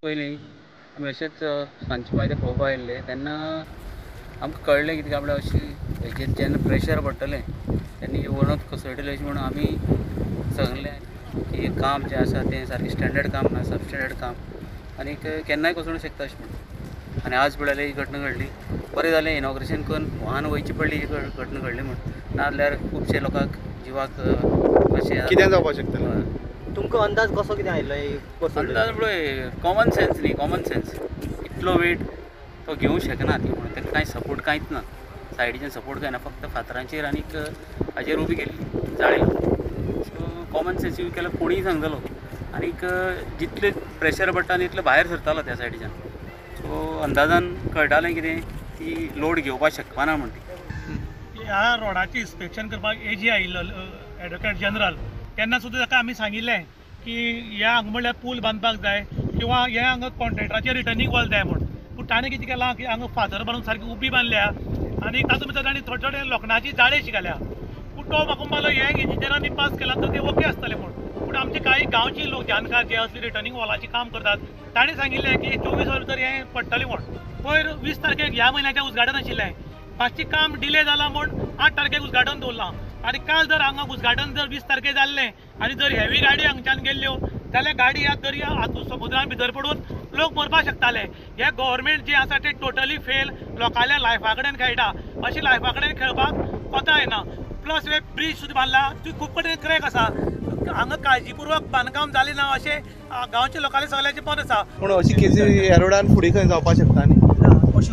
पयलीं आमी अशेंच सांजचे फायदे पळोवपा आयिल्ले तेन्ना आमकां कळ्ळें कितें काय म्हणल्यार हेजेर जेन्ना प्रेशर पडटलें तेन्ना ही वणत कोसळटली अशें म्हणून आमी सांगलें की काम जें आसा तें सारकें स्टँडर्ड काम ना, सब स्टँडर्ड काम आनीक केन्नाय कोसळूंक शकता अशें म्हणून. आनी आज पळयल्यार ही घटना घडली. बरें जालें इनॉग्रेशन करून वाहन वयची पडली ही घटना घडली म्हणून, नाजाल्यार खुबशे लोकांक जिवाक अशें कितें जावपाक शकतालें. तुमकां अंदाज कसो कितें आयलो अंदाज पळय कॉमन सेन्स न्ही, कॉमन सेन्स इतलो वेट तो घेवंक शकना ती म्हणून ताका कांय सपोर्ट कांयच ना, सायडीच्यान सपोर्ट कांय ना, फक्त फातरांचेर आनीक हाचेर उबी केल्ली जाळी लावन. सो कॉमन सेन्स यूज केल्यार कोणीय सांगतलो आनीक जितले प्रेशर पडटा तितले भायर सरतालो त्या सायडीच्यान. सो अंदाजान कळटालें कितें ती लोड घेवपाक शकपाना म्हण ती. ह्या रोडाचें इन्स्पेक्शन करपाक एजी आयिल्लो एडवोकेट जनरल, तेन्ना सुद्दां ताका आमी सांगिल्लें की ह्या हांगा म्हणल्यार पूल बांदपाक जाय किंवा हे हांगा कॉन्ट्रेक्टराचेर रिटर्नींग वॉल जाय म्हूण. पूण ताणें कितें केलां की हांगा फातर बांदून सारकी उबी बांदल्या आनी तातूंत भितर ताणें थोडे थोडे लोखंडाची जाळे घाल्या. पूण तो म्हाका म्हणपाक लागलो हे इंजिनियरांनी पास केला तर ते ओके आसतलें म्हूण. पूण आमचे कांय गांवचे लोक जाणकार जे असले रिटर्नींग वॉलाचें काम करतात ताणें सांगिल्लें की 24 वरां भितर हें पडटलें म्हूण. पयर 20 तारखेक ह्या म्हयन्याचें उजगाटन आशिल्लें, मातशें काम डिले जालां म्हूण 8 तारखेक उजगाटन दवरलां. आनी काल जर हांगा उजगाटन जर 20 तारखेक जाल्लें आनी जर हेवी गाडी हांगच्यान गेल्ल्यो जाल्यार गाडी ह्या दर्या हातूंत समुद्रान भितर पडून लोक मरपाक शकताले. हे गव्हर्मेंट जे आसा ते टोटली फेल, लोकांच्या लायफा कडेन खेळटा. अशी लायफा कडेन खेळपाक कोता येना. प्लस हे ब्रीज सुद्दां बांदला ती खूब कडेन क्रॅक आसा. हांगा काळजीपुर्वक बांदकाम जालें ना अशें गांवच्या लोकांनी सगळ्यांचें मत आसा. पूण अशी केसी ह्या रोडान फुडें खंय जावपाक शकता न्ही. अशी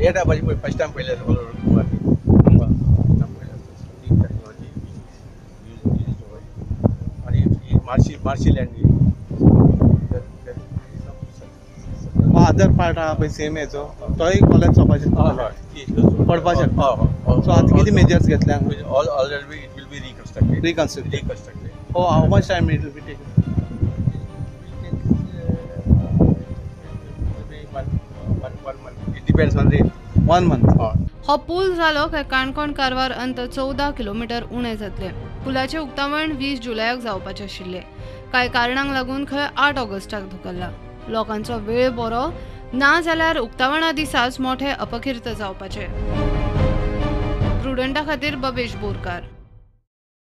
हे टायपाची फर्स्ट टायम पयले मार्शी लँड अदर पार्ट आहा पळय सेम हेचो तोय कॉलेज जावपाक शकता, पडपाक शकता. सो आतां कितें मेजर्स घेतल्या already it will be reconstructed. How much time it will be taken. It depends on rain. 1 month. हो पूल जालो काय काणकोण कारवार अंतर 14 किलोमीटर उणें जातलें. पुलाचें उक्तावण 20 जुलयाक जावपाचें आशिल्लें. कांय कारणांक लागून खंय 8 ऑगस्टाक धुकल्ला. लोकांचो वेळ बरो ना जाल्यार उक्तावणा दिसाच मोठे अपकिर्त जावपाचे. प्रुडंटा खातीर बबेश बोरकार.